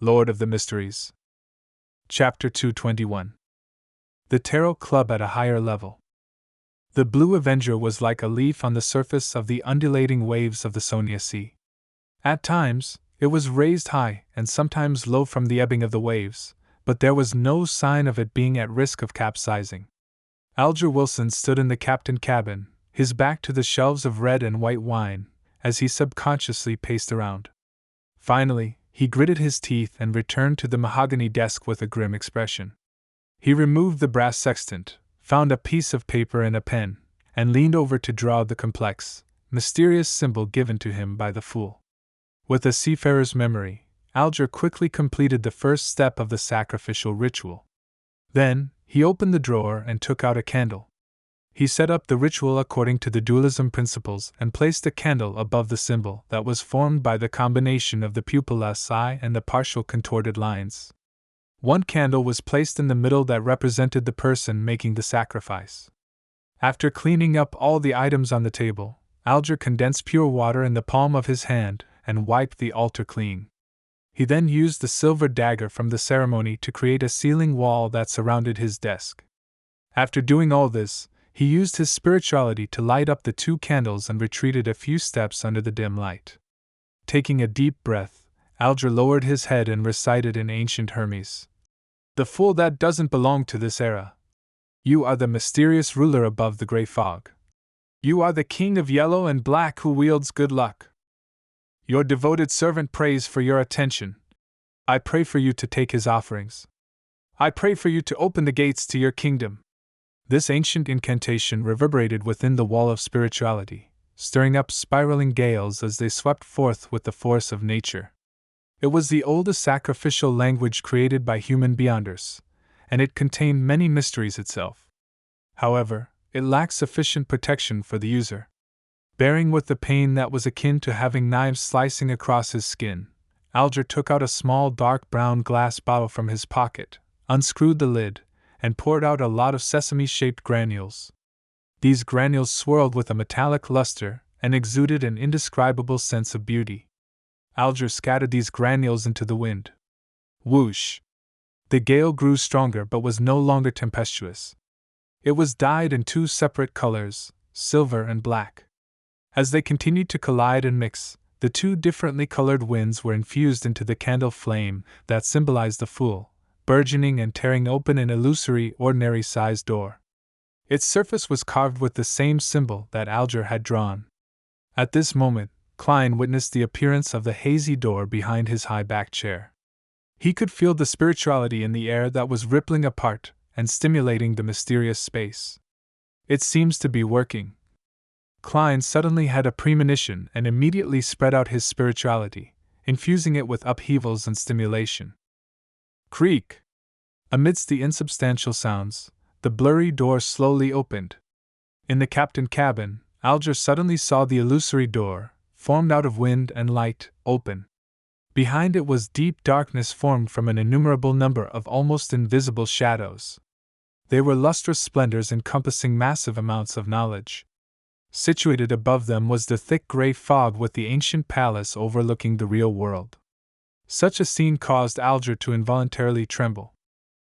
Lord of the Mysteries. Chapter 221. The Tarot Club at a Higher Level. The Blue Avenger was like a leaf on the surface of the undulating waves of the Sonia Sea. At times, it was raised high and sometimes low from the ebbing of the waves, but there was no sign of it being at risk of capsizing. Alger Wilson stood in the captain cabin, his back to the shelves of red and white wine, as he subconsciously paced around. Finally, he gritted his teeth and returned to the mahogany desk with a grim expression. He removed the brass sextant, found a piece of paper and a pen, and leaned over to draw the complex, mysterious symbol given to him by the Fool. With a seafarer's memory, Alger quickly completed the first step of the sacrificial ritual. Then, he opened the drawer and took out a candle. He set up the ritual according to the dualism principles and placed the candle above the symbol that was formed by the combination of the pupilless eye and the partial contorted lines. One candle was placed in the middle that represented the person making the sacrifice. After cleaning up all the items on the table, Alger condensed pure water in the palm of his hand and wiped the altar clean. He then used the silver dagger from the ceremony to create a ceiling wall that surrounded his desk. After doing all this, he used his spirituality to light up the two candles and retreated a few steps under the dim light. Taking a deep breath, Alger lowered his head and recited in ancient Hermes. "The Fool that doesn't belong to this era. You are the mysterious ruler above the gray fog. You are the king of yellow and black who wields good luck. Your devoted servant prays for your attention. I pray for you to take his offerings. I pray for you to open the gates to your kingdom." This ancient incantation reverberated within the wall of spirituality, stirring up spiraling gales as they swept forth with the force of nature. It was the oldest sacrificial language created by human beyonders, and it contained many mysteries itself. However, it lacked sufficient protection for the user. Bearing with the pain that was akin to having knives slicing across his skin, Alger took out a small dark brown glass bottle from his pocket, unscrewed the lid, and poured out a lot of sesame-shaped granules. These granules swirled with a metallic luster and exuded an indescribable sense of beauty. Alger scattered these granules into the wind. Whoosh! The gale grew stronger but was no longer tempestuous. It was dyed in two separate colors, silver and black. As they continued to collide and mix, the two differently colored winds were infused into the candle flame that symbolized the Fool, burgeoning and tearing open an illusory, ordinary-sized door. Its surface was carved with the same symbol that Alger had drawn. At this moment, Klein witnessed the appearance of the hazy door behind his high-backed chair. He could feel the spirituality in the air that was rippling apart and stimulating the mysterious space. It seems to be working. Klein suddenly had a premonition and immediately spread out his spirituality, infusing it with upheavals and stimulation. Creak! Amidst the insubstantial sounds, the blurry door slowly opened. In the captain cabin, Alger suddenly saw the illusory door, formed out of wind and light, open. Behind it was deep darkness formed from an innumerable number of almost invisible shadows. They were lustrous splendors encompassing massive amounts of knowledge. Situated above them was the thick gray fog with the ancient palace overlooking the real world. Such a scene caused Alger to involuntarily tremble.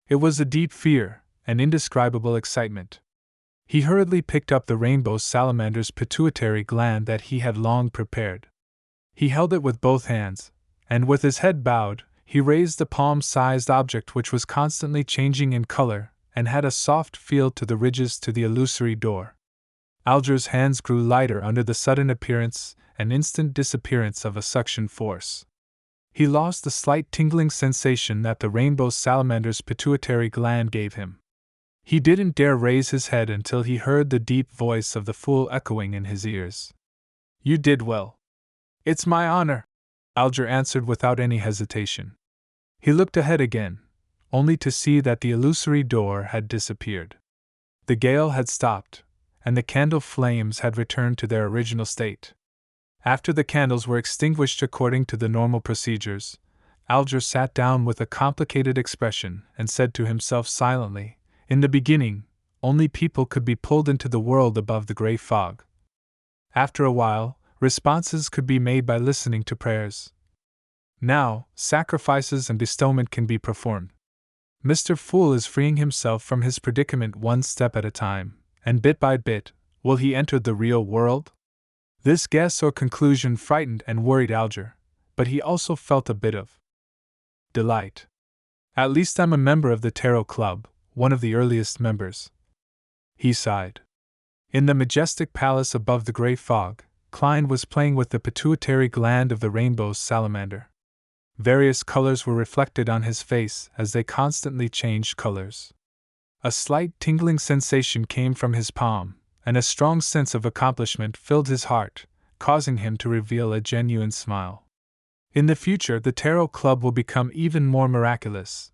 It was a deep fear, an indescribable excitement. He hurriedly picked up the rainbow salamander's pituitary gland that he had long prepared. He held it with both hands, and with his head bowed, he raised the palm-sized object which was constantly changing in color and had a soft feel to the ridges to the illusory door. Alger's hands grew lighter under the sudden appearance and instant disappearance of a suction force. He lost the slight tingling sensation that the rainbow salamander's pituitary gland gave him. He didn't dare raise his head until he heard the deep voice of the Fool echoing in his ears. "You did well." "It's my honor," Alger answered without any hesitation. He looked ahead again, only to see that the illusory door had disappeared. The gale had stopped, and the candle flames had returned to their original state. After the candles were extinguished according to the normal procedures, Alger sat down with a complicated expression and said to himself silently, "In the beginning, only people could be pulled into the world above the gray fog. After a while, responses could be made by listening to prayers. Now, sacrifices and bestowment can be performed. Mr. Fool is freeing himself from his predicament one step at a time, and bit by bit, will he enter the real world? This guess or conclusion frightened and worried Alger, but he also felt a bit of delight. At least I'm a member of the Tarot Club, one of the earliest members. He sighed. In the majestic palace above the gray fog, Klein was playing with the pituitary gland of the rainbow salamander. Various colors were reflected on his face as they constantly changed colors. A slight tingling sensation came from his palm, and a strong sense of accomplishment filled his heart, causing him to reveal a genuine smile. In the future, the Tarot Club will become even more miraculous.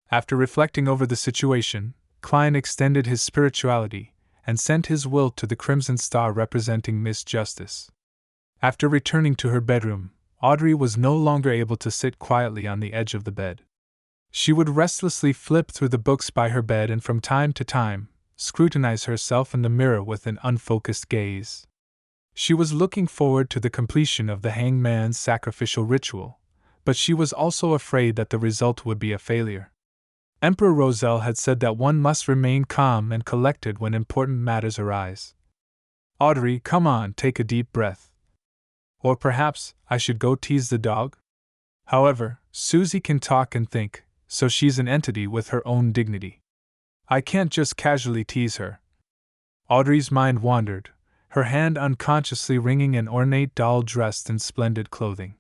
After reflecting over the situation, Klein extended his spirituality and sent his will to the crimson star representing Miss Justice. After returning to her bedroom, Audrey was no longer able to sit quietly on the edge of the bed. She would restlessly flip through the books by her bed and from time to time scrutinize herself in the mirror with an unfocused gaze. She was looking forward to the completion of the hangman's sacrificial ritual, but she was also afraid that the result would be a failure. Emperor Roselle had said that one must remain calm and collected when important matters arise. Audrey, come on, take a deep breath. Or perhaps I should go tease the dog? However, Susie can talk and think, so she's an entity with her own dignity. I can't just casually tease her. Audrey's mind wandered, her hand unconsciously wringing an ornate doll dressed in splendid clothing.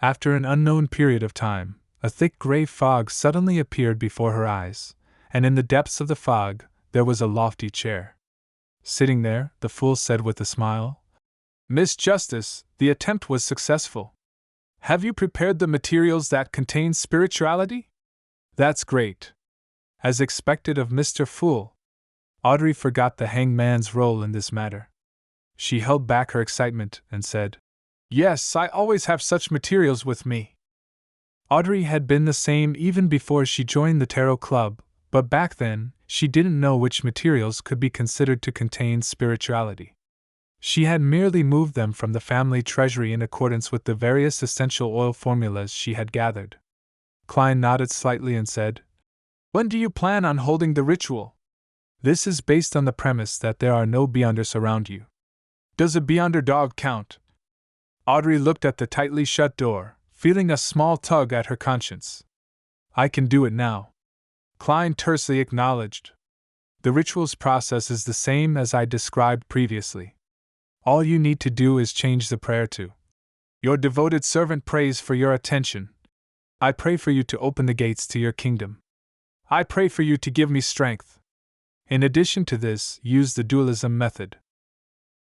After an unknown period of time, a thick gray fog suddenly appeared before her eyes, and in the depths of the fog, there was a lofty chair. Sitting there, the fool said with a smile, Miss Justice, the attempt was successful. Have you prepared the materials that contain spirituality? That's great. As expected of Mr. Fool. Audrey forgot the hangman's role in this matter. She held back her excitement and said, Yes, I always have such materials with me. Audrey had been the same even before she joined the Tarot Club, but back then, she didn't know which materials could be considered to contain spirituality. She had merely moved them from the family treasury in accordance with the various essential oil formulas she had gathered. Klein nodded slightly and said, When do you plan on holding the ritual? This is based on the premise that there are no Beyonders around you. Does a Beyonder dog count? Audrey looked at the tightly shut door, feeling a small tug at her conscience. I can do it now. Klein tersely acknowledged. The ritual's process is the same as I described previously. All you need to do is change the prayer to, Your devoted servant prays for your attention. I pray for you to open the gates to your kingdom. I pray for you to give me strength. In addition to this, use the dualism method.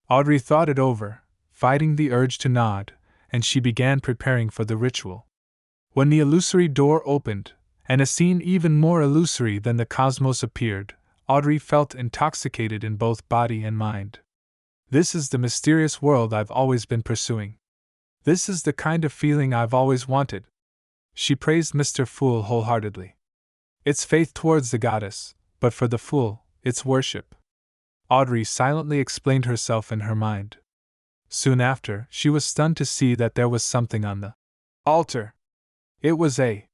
Audrey thought it over, fighting the urge to nod, and she began preparing for the ritual. When the illusory door opened, and a scene even more illusory than the cosmos appeared, Audrey felt intoxicated in both body and mind. This is the mysterious world I've always been pursuing. This is the kind of feeling I've always wanted. She praised Mr. Fool wholeheartedly. It's faith towards the goddess, but for the fool, it's worship. Audrey silently explained herself in her mind. Soon after, she was stunned to see that there was something on the altar. It was a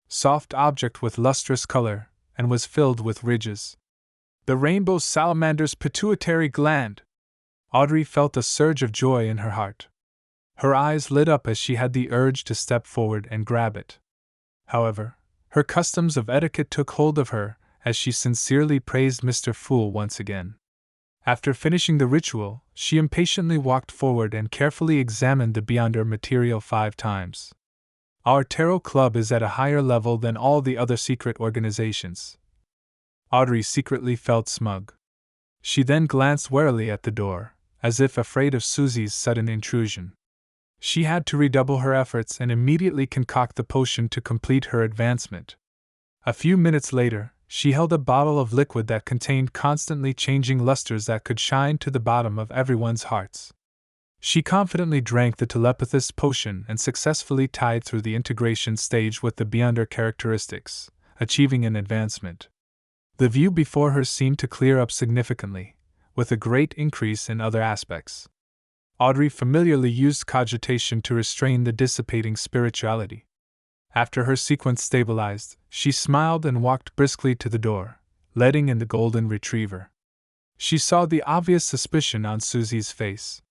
soft object with lustrous color, and was filled with ridges. The rainbow salamander's pituitary gland! Audrey felt a surge of joy in her heart. Her eyes lit up as she had the urge to step forward and grab it. However, her customs of etiquette took hold of her as she sincerely praised Mr. Fool once again. After finishing the ritual, she impatiently walked forward and carefully examined the Beyonder material 5 times. Our Tarot Club is at a higher level than all the other secret organizations. Audrey secretly felt smug. She then glanced warily at the door, as if afraid of Susie's sudden intrusion. She had to redouble her efforts and immediately concoct the potion to complete her advancement. A few minutes later, she held a bottle of liquid that contained constantly changing lusters that could shine to the bottom of everyone's hearts. She confidently drank the telepathist potion and successfully tied through the integration stage with the Beyonder characteristics, achieving an advancement. The view before her seemed to clear up significantly, with a great increase in other aspects. Audrey familiarly used cogitation to restrain the dissipating spirituality. After her sequence stabilized, she smiled and walked briskly to the door, letting in the golden retriever. She saw the obvious suspicion on Susie's face.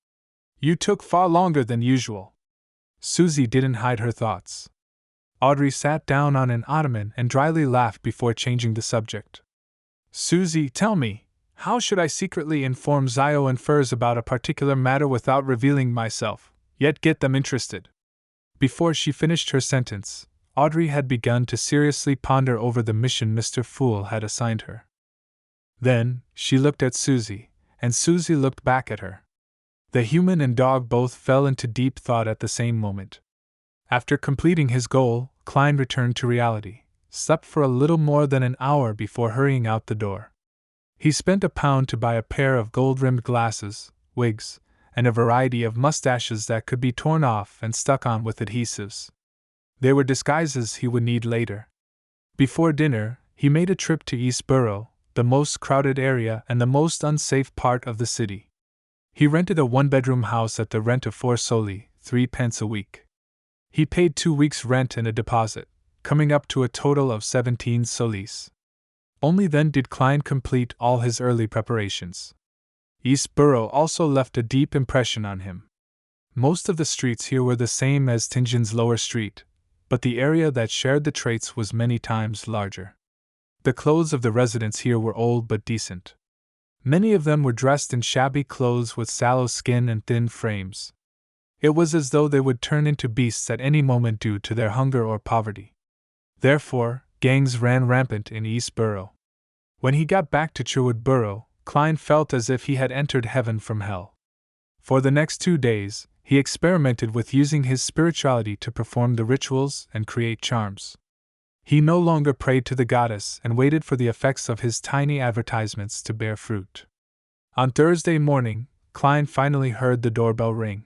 "You took far longer than usual." Susie didn't hide her thoughts. Audrey sat down on an ottoman and dryly laughed before changing the subject. "Susie, tell me, how should I secretly inform Zio and Furs about a particular matter without revealing myself, yet get them interested?" Before she finished her sentence, Audrey had begun to seriously ponder over the mission Mr. Fool had assigned her. Then, she looked at Susie, and Susie looked back at her. The human and dog both fell into deep thought at the same moment. After completing his goal, Klein returned to reality, slept for a little more than an hour before hurrying out the door. He spent £1 to buy a pair of gold-rimmed glasses, wigs, and a variety of mustaches that could be torn off and stuck on with adhesives. They were disguises he would need later. Before dinner, he made a trip to East Borough, the most crowded area and the most unsafe part of the city. He rented a one-bedroom house at the rent of 4 soldi, 3 pence a week. He paid 2 weeks' rent and a deposit, coming up to a total of 17 solis. Only then did Klein complete all his early preparations. East Borough also left a deep impression on him. Most of the streets here were the same as Tingin's Lower Street, but the area that shared the traits was many times larger. The clothes of the residents here were old but decent. Many of them were dressed in shabby clothes with sallow skin and thin frames. It was as though they would turn into beasts at any moment due to their hunger or poverty. Therefore, gangs ran rampant in East Borough. When he got back to Sherwood Borough, Klein felt as if he had entered heaven from hell. For the next 2 days, he experimented with using his spirituality to perform the rituals and create charms. He no longer prayed to the goddess and waited for the effects of his tiny advertisements to bear fruit. On Thursday morning, Klein finally heard the doorbell ring.